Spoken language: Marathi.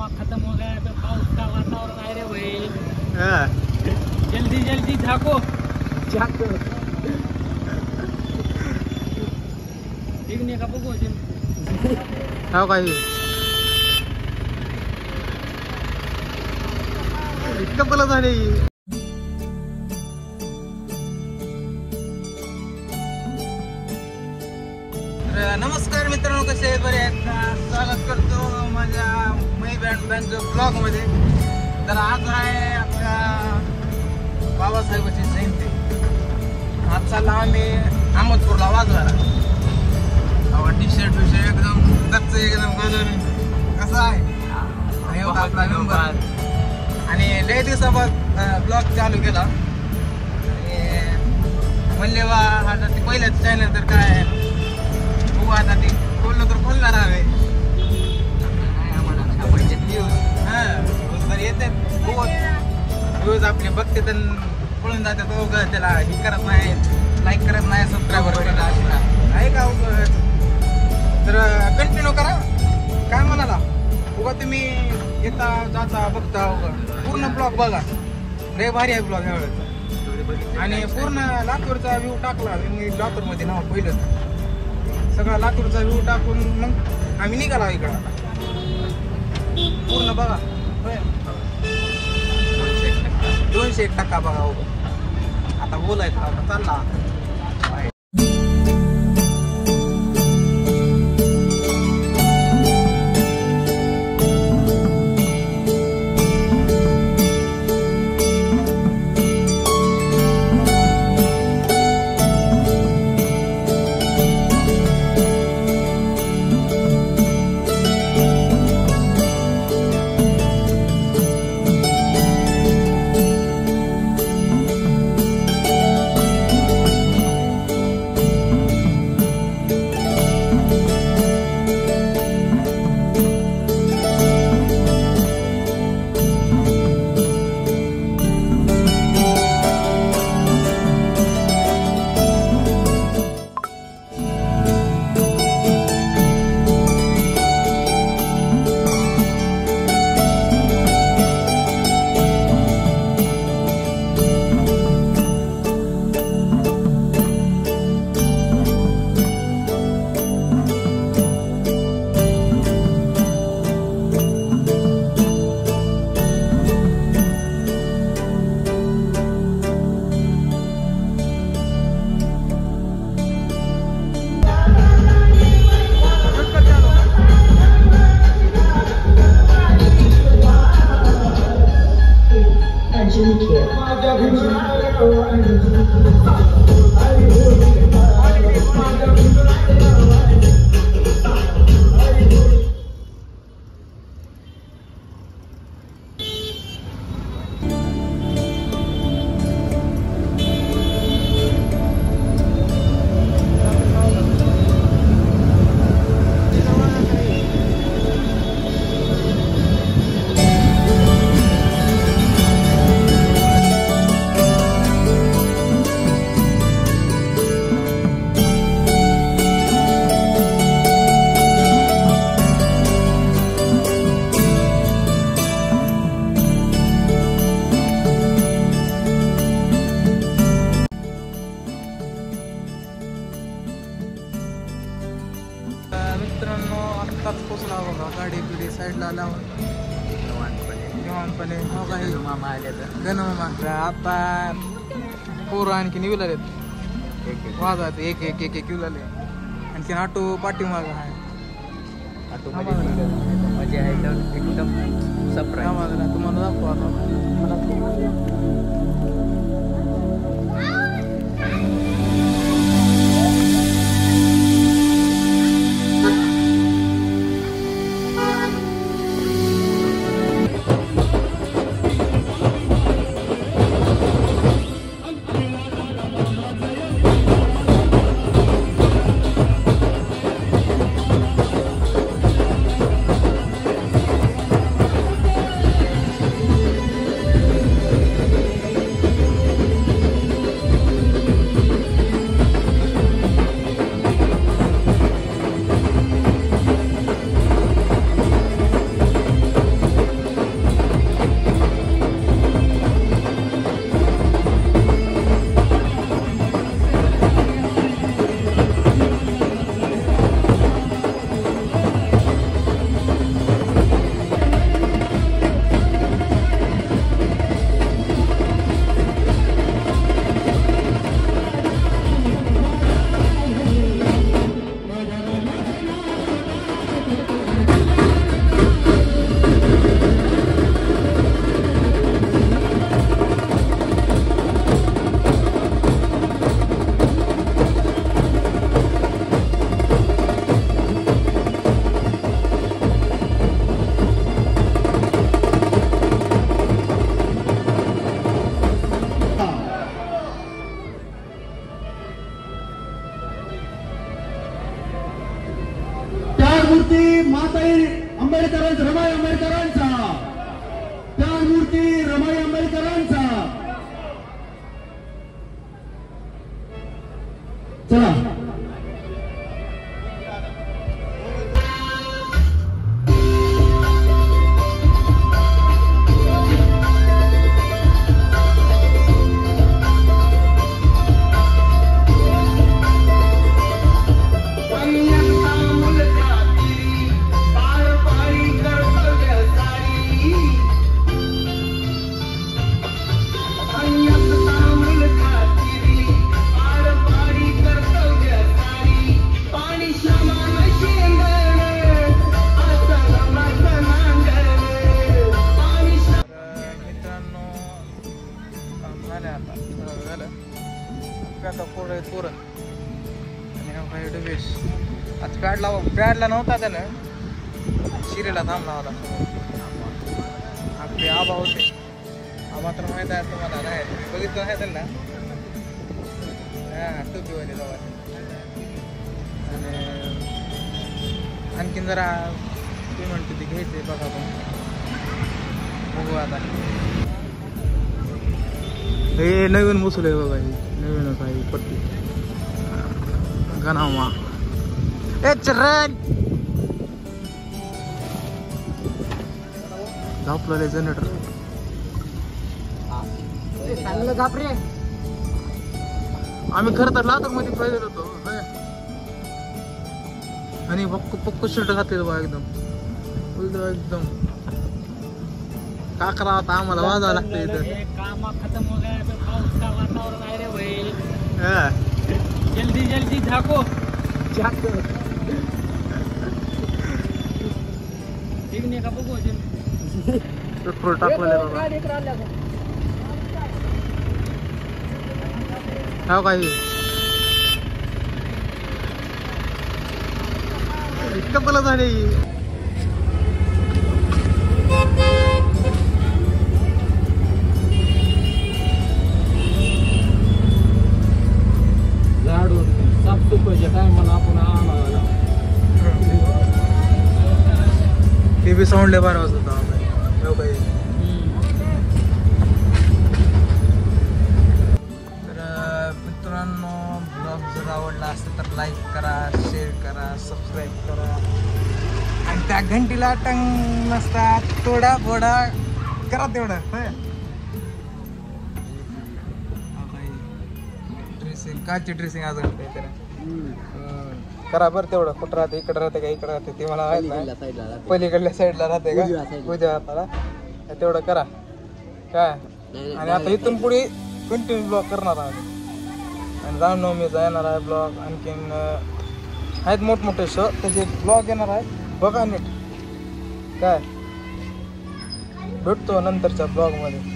ब्लॉग खत्म हो गया तो पाउस का वातावरण आहे रे भाई। जल्दी जल्दी झाको झाको निघणे का बघू हो काही इतकं बोलत झाले। नमस्कार मित्रांनो, कसे आहेत? बरे आहेत का? स्वागत करतो माझ्या मै बँड ब्लॉग मध्ये। तर आज आहे आपल्या बाबासाहेबांची जयंती। आज चालला आम्ही अहमदपूरला वाजवायला। टी शर्ट एकदम गच्च एकदम घालून कसं आहे आपला नंबर आणि लय दिवसाबाद ब्लॉग चालू केला म्हणले वा आता ते पहिल्याच चॅनल तर काय बघू आता ते खोललं तर खोलणार हवे तर येते रोज आपले बघते तर पळून जातात उगं त्याला हे करत नाही, लाईक करत नाही, सबस्क्राईबर करत आहे का उगं। तर कंटिन्यू करा काय म्हणाला उगा तुम्ही येता जाता बघता उगा पूर्ण ब्लॉग बघा, लय भारी आहे ब्लॉग ह्यावेळेस। आणि पूर्ण लातूरचा व्ह्यू टाकला मी, लातूरमध्ये नाव पहिलं सगळा लातूरचा व्ह्यू टाकून मग आम्ही निघाला इकडं आता पूर्ण बघा 201% बघा उगा। आता बोलायचं आता चालला मित्रांनो। आत्ताच पोचला बघा, गाडी बिडी साईडला लावून निवांतपणे हो काही गणमामा आता पोरं आणखी येऊ लागलेत वाजवायचं एक एक एक एक येऊ लागले। आणखी ऑटो पाठीमाग आहे, ऑटो मजा आहे एकदम सरप्राईज तुम्हाला दाखवा आता। रमाई आंबेडकरांचा, त्या मूर्ती रमाई आंबेडकरांचा. चला आज पॅडला नव्हता त्यानं शिरेला थांबला होता. आपले आबा होते. आबा तर माहित आहे तुम्हाला, नाही बघितलं आहे त्यांना. हा टोपीवाले जावा. आणि आणखीन जरा पेमेंट किती घ्यायचे बघा पण बघू आता. हे नवीन मुसले बघा, ही नवीनच आहे पट्टी गणावा. झापलेले जनरेटर आम्ही खरं तर लातूर मध्ये पाहिजे होतो. आणि पक्क शर्ट घातलेलं बा एकदम एकदम. का करा आता आम्हाला वाजावं लागतं इथं. काम खत्म हो गया, पाऊस का वातावरण आहे रे भाई. जल्दी जल्दी झाको. का बघू पेट्रोल टाकलेलं बाबा. हा काही कपला झाले. झाडून साफसुफाईच्या टायमाला आपण आणायला ते बी साऊंड लय बारा वाजता काही. तर मित्रांनो, ब्लॉग जर आवडला असेल तर लाईक करा, शेअर करा, सबस्क्राईब करा आणि त्या घंटीला टंग नसता थोडा फोडा करा तेवढं. ड्रेसिंग काची ड्रेसिंग अजून करा बरं तेवढं. कुठं राहते, इकडे राहते का इकडे राहते ते मला माहित नाही. पलीकडल्या साईडला राहते का उजव्या हाताला, तेवढं करा काय. आणि आता इथून पुढे कंटिन्यू ब्लॉग करणार आहोत. आणि रामनवमीचा येणार आहे ब्लॉग. आणखीन आहेत मोठमोठे शो, त्याचे ब्लॉग येणार आहे. बघा नीट काय भेटतो नंतरच्या ब्लॉग मध्ये.